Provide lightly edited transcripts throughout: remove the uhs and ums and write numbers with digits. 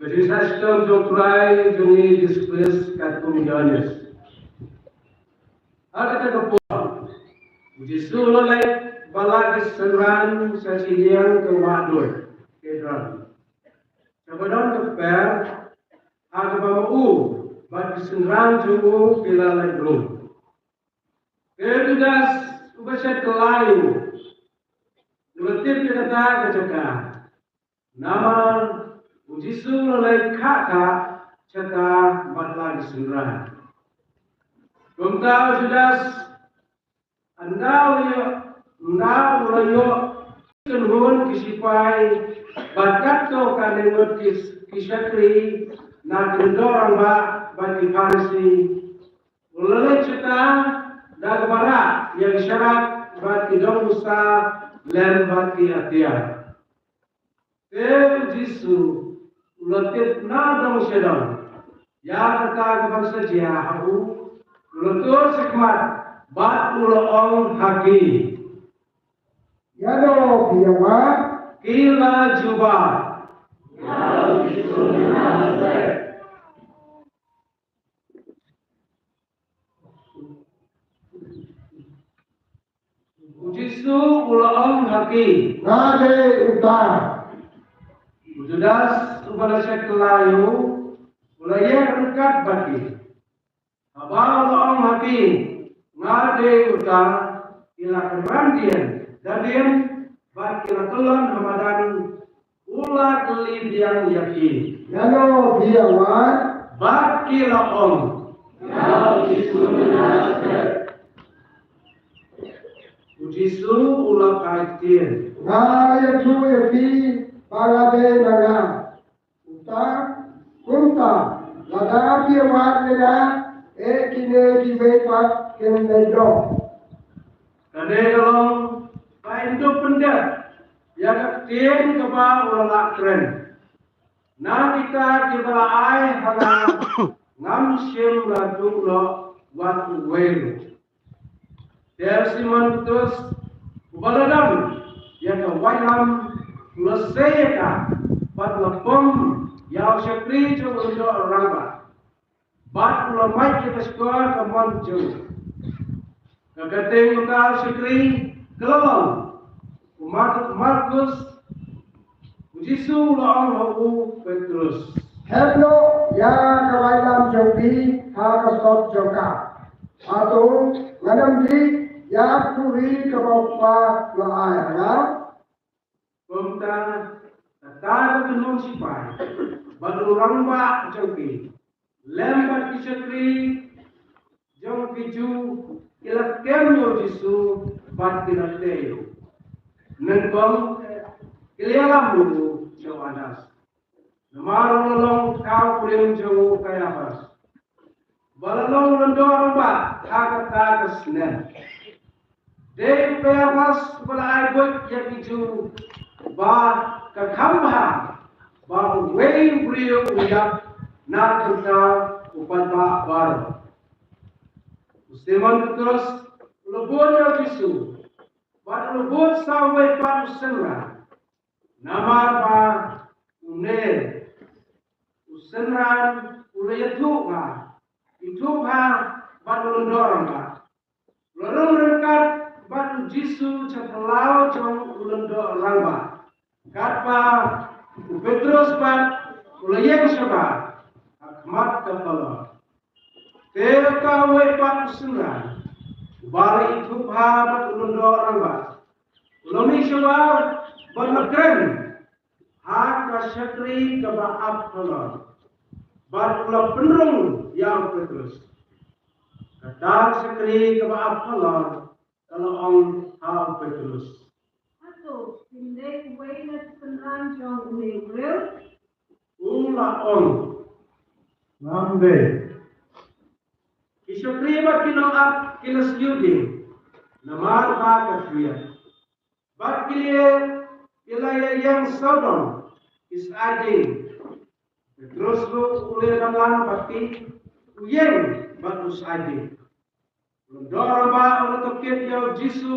Bersistem jokrai juni displace katung janis. Ada kepuang. Jisul oleh balak seran sesiang ke wadul kedran. Kemudian keper ada bamu bagi seran jungu bila lalu. Kedugas ubaset kelayu. Letih kata kecekah. Nama Jisul oleh kakak ceta batla disenran. Kumtau sudah andau layo kenhun kisipai bakat to kanengot kisakri na kendorang ba bagi farisi ulale ceta dagbara yang syarat bagi dong musa len bagi atia. Jisu Letip na dong sedang, ya kata bangsa jahu, letur sekmat, bat ulang haki. Ya do biawa, Kila jubah. Jisu ulang haki. nade utar. Judas ubalasya kelayu, ulaya dekat bagi. Abang ulang haki, ngade utang, ila kerandian, dadian, bagi ratulan hamadan, ulah kelib yang yakin. Ya do biawa, Bagi laong. Jisu ulah kaitin. ngaya cuy fi balabe naga. Utar, kunta, lada biawa neda, kine kibepat kene do. Kadang kalau lain tu benda yang ketian keba ulah keren. Nah kita ai hana ngam sim ladu lo waktu welu. Dia Simon terus baladam yang kewayam leseka pada lepom yang sekri cuba untuk orang ba. Bat ulamai kita sekolah kemon jauh. Kagating utar sekri kelong. Markus Jisu laong hawu Petrus. Heblo ya kawailam jauhi hakasot jauka. Atau ngadam di ya kuri kebapa laaya. Kumta tatara kenong sipai. Baru rangba jauhi. Lembat kisakri jauh piju ilak kemyo Jisu bat kinateo. Nengkong kilialam dulu jauh anas. Namarong lolong kau pulim jauh kayapas. Balalong lendor ba hakat senen. Dei kayapas balai buat yang itu ba kakamba ba wei brio uyak na kita upan ba baru. Musliman terus lebur Yesus. Ba lebur sampai pada senra. Nama ba unel usenran ulayatu ba itu ba baru dorong ba lorong rekat baru Jisu cepelau jong ulendo rangba katpa Petrus ba ulayang seba akmat kepala teka we pa usenran bari itu ba baru ulendo rangba ulomi seba banakren hak syakri kebaab Allah. Barulah penerung yang Petrus. Kata syakri kebaab Allah kalau orang hal Petrus. Atau pindai kuwailat penerang jong ulegrel. Ulah on. Nambe. Isyakri bat kinoak kilas yuding. Namar ba kafiyat. Bat kilir ilaya yang Sodom is adding. Terus lu ulil dalam pasti uyeng bagus adding. Lendor ba untuk kit yo Jisu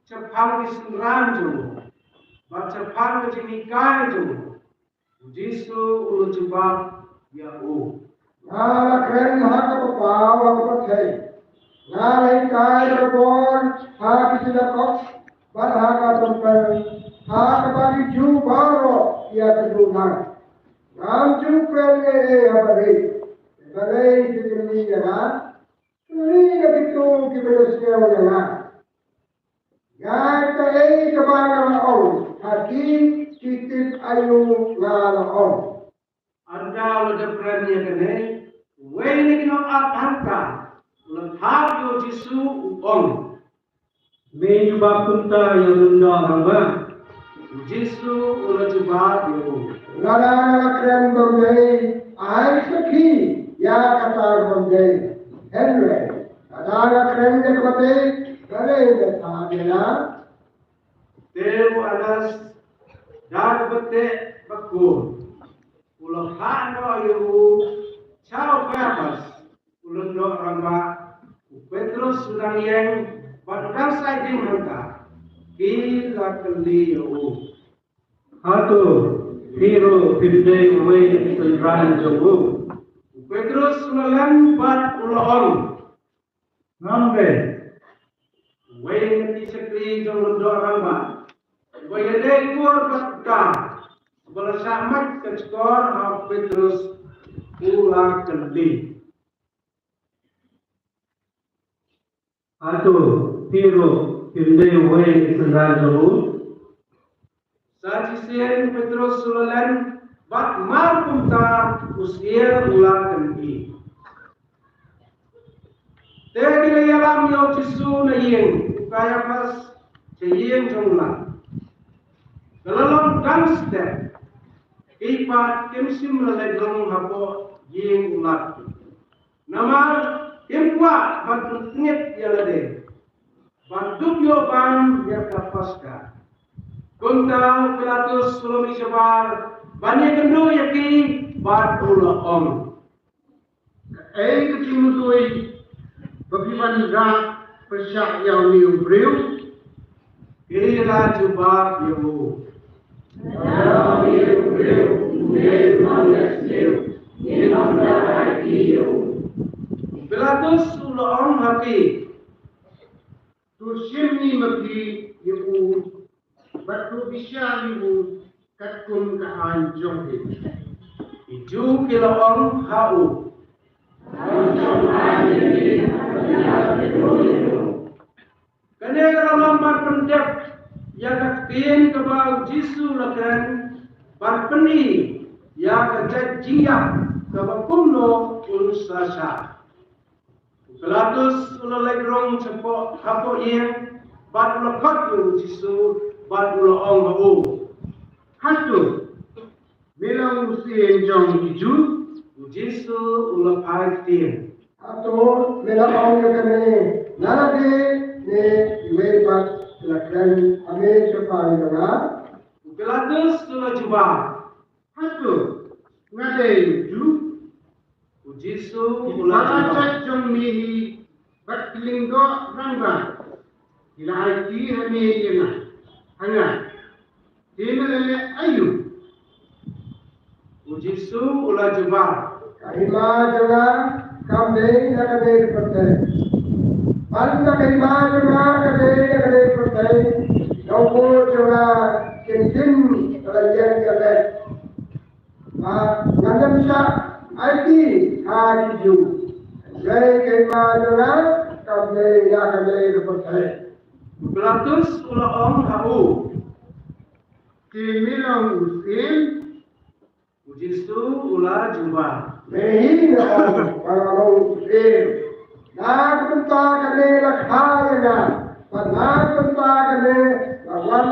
cephang is ranjo. baca pan ke jini kai tu. Jisu ulu jebab ya u. Ngala kren haka papaw ang patay. Ngala ikay rabon haka sila kok. Ban haka tumpel. Haka bagi ju baro ya kedungan. Ngam ju kren habari. Habari jini ya. Ini kepitu kibelusnya wala. Ngata kebangan on. Haki titip ayu ngala on. Anda lo deprenya kene, wene kino abhangka, lo thap yo Jisu ong. Meju bapunta yang rendah ramba. Jisu ulo jebab yo. Ngala kren berdei, ay sakhi ya kata berdei. Henry, ngala kren de kate, kare de thadela. Dev anas dag bete bakul. Ulo hano yo chao kapas. Ulo do ramba. Petrus sedang yang badang sai ding hanta. Kila kali yo. Hatu hero pindai uwe senran jogu. Petrus ulang bat ulang. Ngambe. Wain di sekri jong do ramba. Wain dei kur batka. Bala samat ke skor of Petrus ulang kali. Hatu hero pindai uwe senran jogu. Sajisen Petrus ulang bat mar punta usia ulang kali. Tegi le yalam yo Jisu na yeng kaya pas ceyeng jongla. Kelalong gangster ipat kimsim lalagong hapo yeng ulat. Namar impa bat ngit yalade. Bantuk yo bang ya kapaska. Kunta Pilatus sulami sabar banyak kendo yaki bat ula om. Kecimutui bagaimana gak pesyak yang niubriu. Kira jubab yo. Pilatus ula om haki. Tusimni magi ibu batu bisa ibu katkum kehancung itu. Iju kila om hau. Kene kalau bar pendep ya kaktin kebau Jisu lakan bar peni ya kejajia kebau kumno ulusasa. Pilatus ulah legrong cepok hapo yang bar lekot yo Jisu bar ulah ong hau. Hatu bilang usia jong iju. Jisu ulah aitin. Atau melapang yo kene. Nalage ne iwe pat lakran ame cepai dona. Pilatus ulah jubah. Hatu ngadai iju. Jisu ulah jubah. Bacak jong mihi batlinggo rangga. Ila haji hami yena. Hanga. Tinalele ayu. Jisu ulah jubah. Kahima jona kamde nakade perte. Banda kahima jona kade perte. Nauko jona kentin kalayan kade. Ngandam sa aiki haju. Jai kahima jona kamde nakade perte. Pilatus ulah om hau. Kimilang usin. Jisu ulah jubah. Mehi om paralong sir. Nak tenta kade lakhayana. Nak tenta kade lawan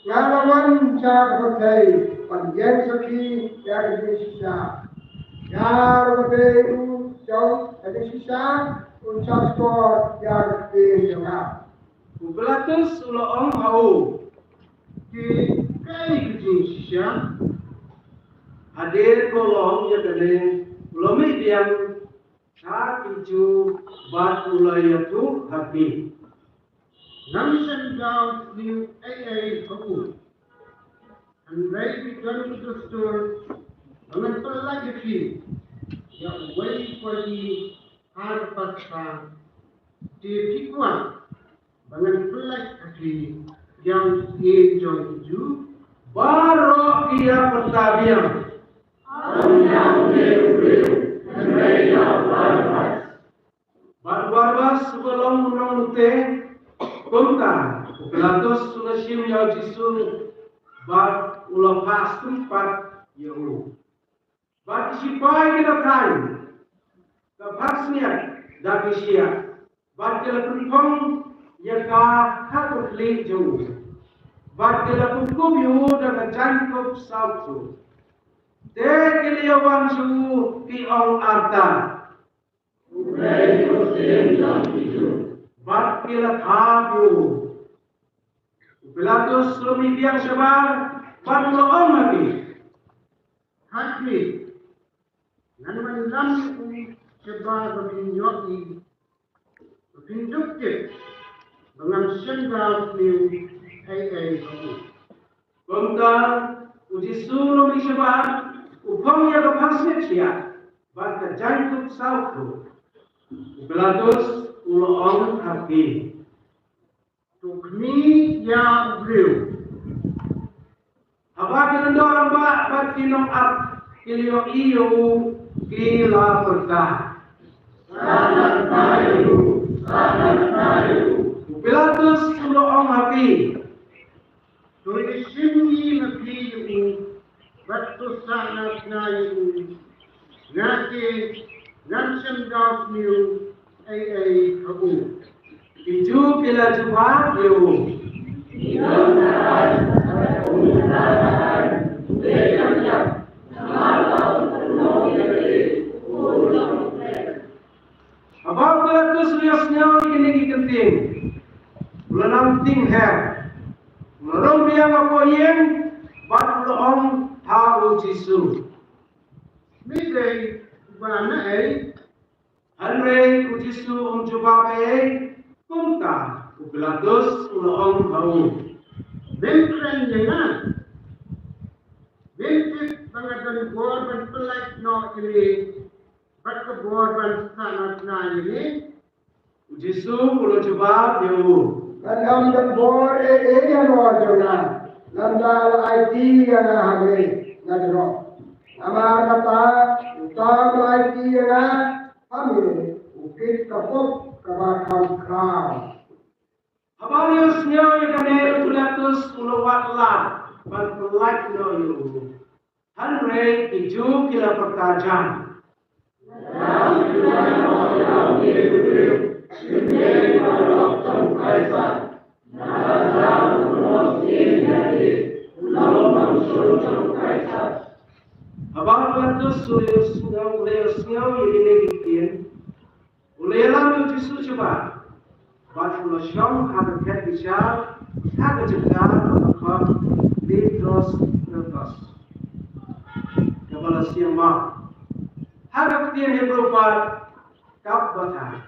ngalawan cak pakai. Panjang saki yang disisa. Yar pakai jauh ada sisa. Uncap skor yang disisa. Pilatus ulah om hau. Ki kai kecing sisa. Hadir kolong ya kene lomi diam sak iju bat ulah yatu hati. Namsan daw ni ay kapu. Andai bicara betul, dengan pelagi yang wajib bagi harta dipikuan dengan pelagi yang hijau hijau baru ia pertabian. Barbas sebelum menunggu kumkan Pilatus sudah siap yang jisu bab ulang pas tempat Yehu. Bab sipai kita kain kepasnya dari siap. Bab kita pun ya kah klik jauh. Bab kita pun Yehu dan jangkau sabtu. Tekeliawan su piong arta. Bab kita kabu. Pilatus lebih biang sebar, bab loong lagi. hati nan mendalam sebar bertinjau bertinjau dengan sendal new ai Kontan uji sulu lebih sebar, upang ya kepasnya siap, bab kejangkut sauku. Pilatus loong lagi. Tukmi yang beliau Apa kita dorang bak kinong ap kilio iyo kila berkah. Pilatus sudah orang hati. Tulis sini negeri ini batu sangat naik nanti langsung dapat new ai kamu Iju kila jubah yo. Abang Pilatus liasnya ini kenting. Melanam ting her. Merong biang apa yang bat loong tahu Jisu. midday bana ai Andre Jisu jubah bay kumta. Pilatus loong tahu. Bentren jangan bentik bangadan korban pelak no ini baka korban sangat na ini Jisu ulo jubah yo. Kadang tempor yang wajonan, landal IT yang hamil, nadro. Amar kata, utam IT yang hamil, ukit kapok kabakam kram. Habariusnya ikannya Pilatus ulo watlah, ban pelak no yo. Andre iju kila pertajam. Abang Pilatus sudah ini bikin. Ulelang Yesus coba. Batu syam ada ketisar, ada juga apa Petrus Petrus. Kepala siapa? Harap dia berupa kap bata.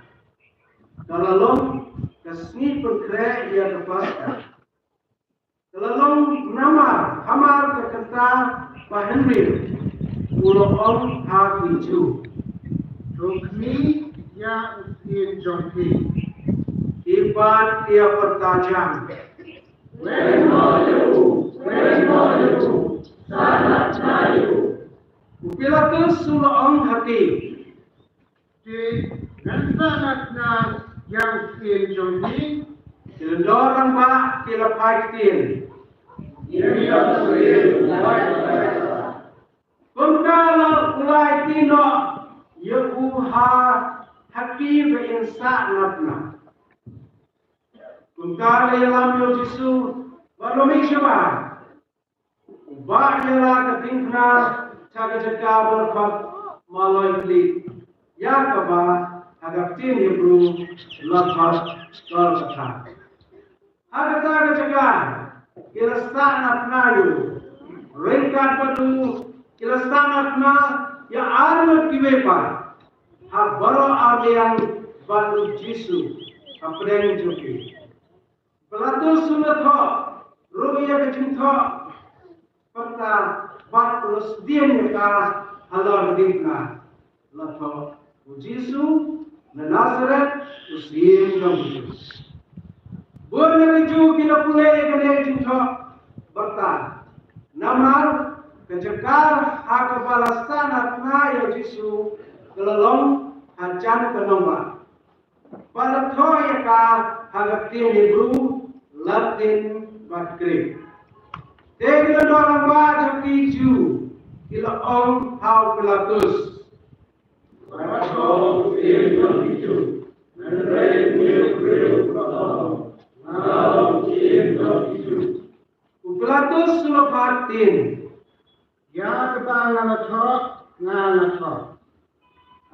Kalau kesni berkreat ia terpaksa. Kalau nama hamar kekata bahenri, ulang hak itu. Tukmi yang jompi Ibat dia pertajam. sangat nayu Pilatus sulang hati. di dan sangat na yang jompi Orang ba kila paitin. Kung kalau mulai tino Yehuha hakim berinsa natna. Kung kalau yalam Yesu balomik siapa? Ubah yala ketingkna jaga berkat malai klik. Ya kaba agak tin Hebrew lapat kalkata. Agak jaga kilastanat nayu ringkat padu kilastanat na ya armat kiwepa hak baro abian batu Jisu apreng joki Pilatus sunat ho ruya kecintho ta bat ulus dien ka halor dikna lato Jisu na Nazareth usiem kamu boleh ju kita pulai kene jingko berta namar kejakar hak balastana na ya Jisu kelolong hajan kenomba pada thoya ka hagatin Hebrew Latin bat Greek tegla dorang baca kiju ila om hau Pilatus Pasal yang itu, mereka berdoa, malam yang itu. Pilatus sulapatin Ya kebangga thok ngana thok.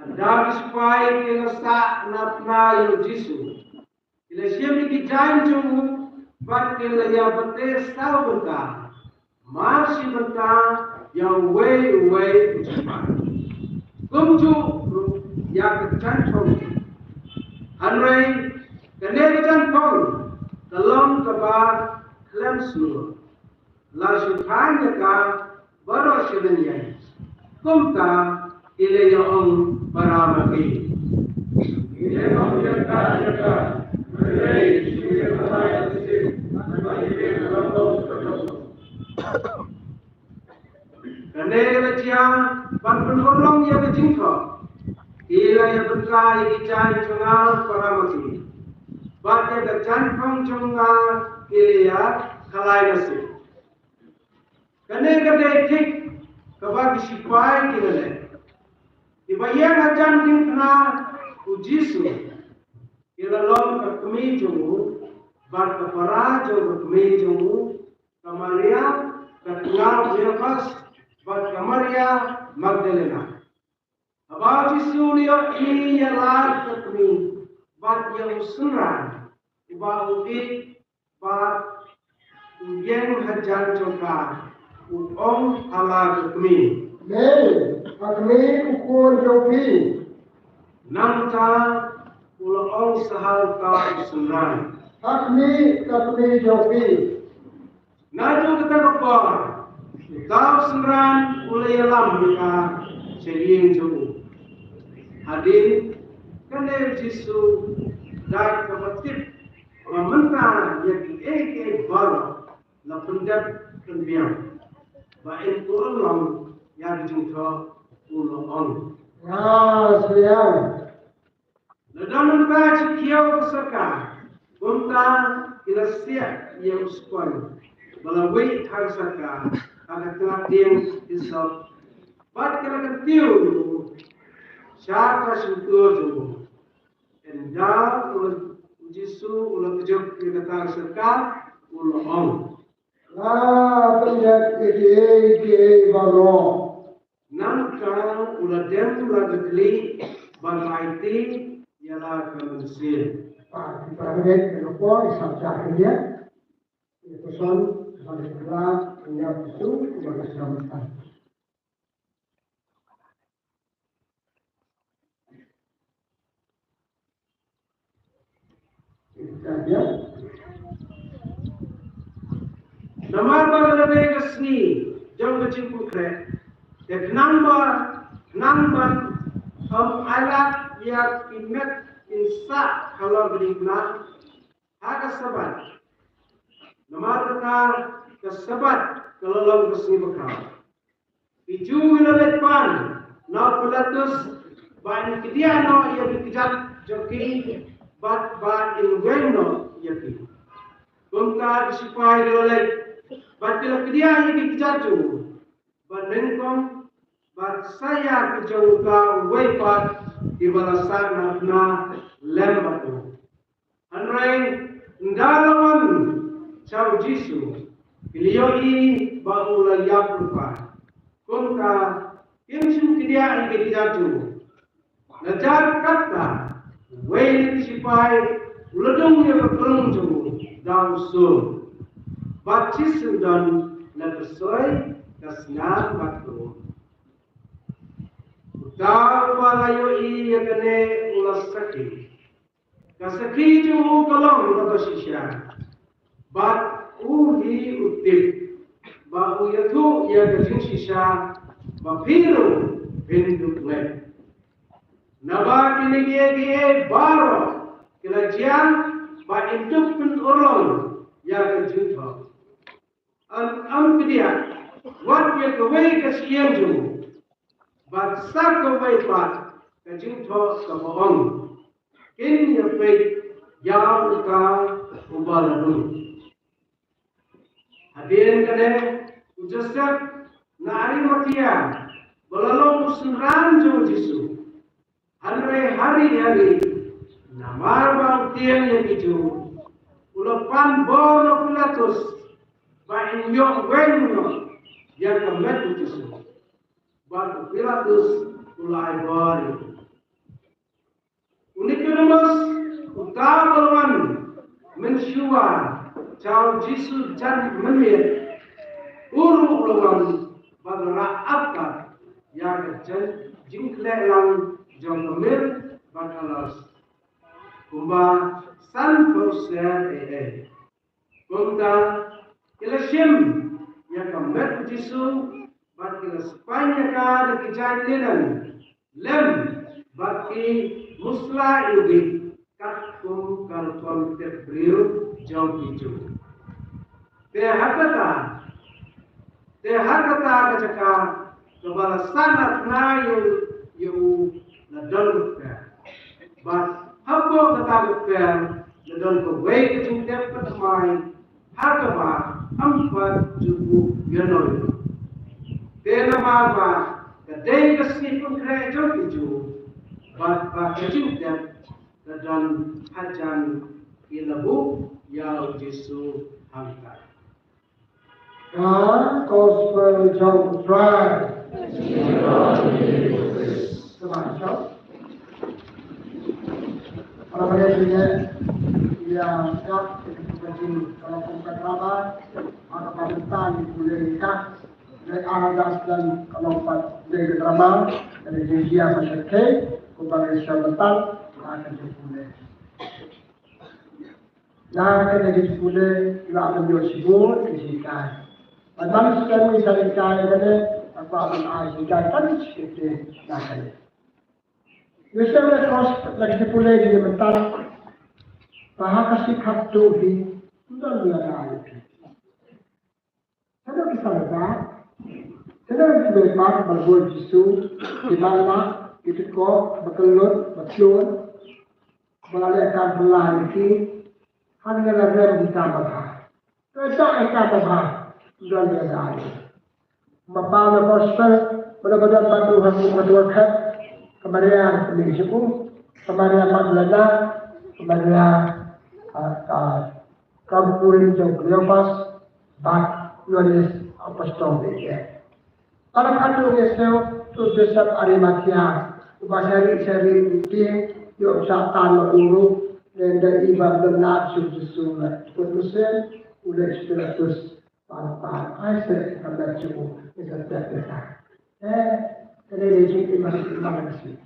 Anda supaya kita sa napna yo Jisu. Ila siya mikijan jungu bat kila ya bates tau benta. Marsi benta yang way cepat. Kumju ya kecan thong. Anrai kene kecan thong. Dalam kabar klaim semua. Lalu tanya ka baru sebenarnya. Kumta ila ya Baramaki. Ia menjadi Kene bacian panpulong ya kejingko. Ila ya bentai ijan jungal Baramaki. Baca kejan pang jungal ila kalai nasi. Kene kene tik kabagi sipai kene. Ibayang ajan tingkna ujisu ilalom kakmi jungu bar kapara jungu kakmi jungu kamaria kakngar Cleopas bar kamaria Magdalena abau jisu liyo ini yalar kakmi bar yang sunran ubau udik bar uyeng hajan jongka uom ala kakmi Akmi ukur jopi. Namta ulang sahal kau sunran. Akmi jopi. Naju kita bakar. Kau sunran ulai alam mereka sering jauh. Hadir kene Jisu dak kematip mementah yang ek baru la pendat kenbiang. Baik tu Allah yang jumpa ulang. Sayang. Dalam baca kiau bersaka, bunta ilasia yang uspon, balawai thang saka, agak telah diam isap, bat kena ketiu, syaka syukur tu, enda ulang Jisu ulang tujuh kita thang saka ulang. Penjat ide baru. Namka ulah dem lagi bagaiti ialah kemensian. Pak Ibrahim Kelopor isam cahaya. Itu son pada sebelah punya itu sebagai keselamatan. Itu saja. Nama bagaimana kesni jauh kecil putri. Dan number alat yang imet insa kalau berikna agak sabar. Nama bekal kesabat kalau lalu kesini bekal. Iju wilayah pan, na Pilatus ban kidiano yang dikejar joki bat in weno yaki. Bungka disipai oleh bat kidiano yang dikejar jo. Bandengkong bat saya kejauhkan waipat di balasan na lembatu. Anrai ndalawan Chau Jisu iliyoi baula yaplupa. Kunka kimsu kidia ike dijatu. Najar kata wain sipai uladung ya berkelung jemu daun sur. Bat Jisu dan nagersoi kasngan bakto. Utar walayo iya kene ulas sakit. Kasakit yung kalong na sisya. Bat uhi utip. ba uyatu ya ke jing sisa ba piru binduk le naba kini ge baro kila jian ba induk pun orang ya ke jing tho am kedia wat ya ke wei ke siang ju ba sak ke wei pa ke jing tho ke boong kin ya pe ya ka ubal dulu hadirin kade Joseph na Arimathea bolalo musran jo Jisu hari namar bang tiang yang itu ulapan boro Pilatus ba inyong wenno yang kemet Jisu ba Pilatus ulai bori Nicodemus utabalwan mensyua Chào Giêsu chân menit uru lawan bagara apa yang chân jing lang jong kemir bagalas kumba san proses kumta ilasim yang kemir Giêsu bat kila Spanya ka dikijain lem baki musla yugi kakum kalkom tebriu jauh hijau. Tehakata kacaka kebala sanat na yu nadal ka. But habo kata ka nadal ko way kacung dapat mai hakaba ampat jubu yanoy. Tena mawa kadai kasih pun kaya jauh hijau. But kacung dapat nadal hajan ilabu ya Yesus angkat. God Gospel John Drive. Termasuk orang Malaysia yang siap seperti kalau bukan ramai atau Pakistan boleh nikah dari Arab dan kalau dari drama dari Indonesia masyarakat Malaysia betul akan boleh. Nah, kena disebut juga akan disebut disihkan. Padahal sekarang misalnya kaya apa akan disihkan kan seperti nak. Misalnya kos lagi disebut di mental, bahasa kasih kartu di sudah ada. Ada kisah lebar. Sedang lebar berbuat jisu di mana itu kok berkelut, melalaikan belanja. Hanya lagi ditambah. Kita tambah dan berada. Membawa gospel benar-benar bantu masyarakat kemarin pemisuku, kemarin Madlana, kemarin Kampurin jauh Lepas, bak nulis apostol dia. Kalau kandung Yesus tu Joseph Arimathea, bahasa-bahasa itu yuk satan mengurus. Dan dari ibadah benar sudah putusan udah terus pantai saya akan cukup kita dari sini masih sih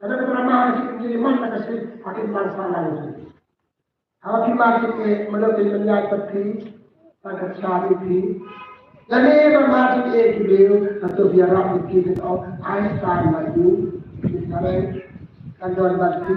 ada beberapa sih mana kasih akan masalah itu kalau kita melakukan penyajian seperti sangat syar'i jadi bermakna itu atau biar kita Einstein lagi misalnya kantor bakti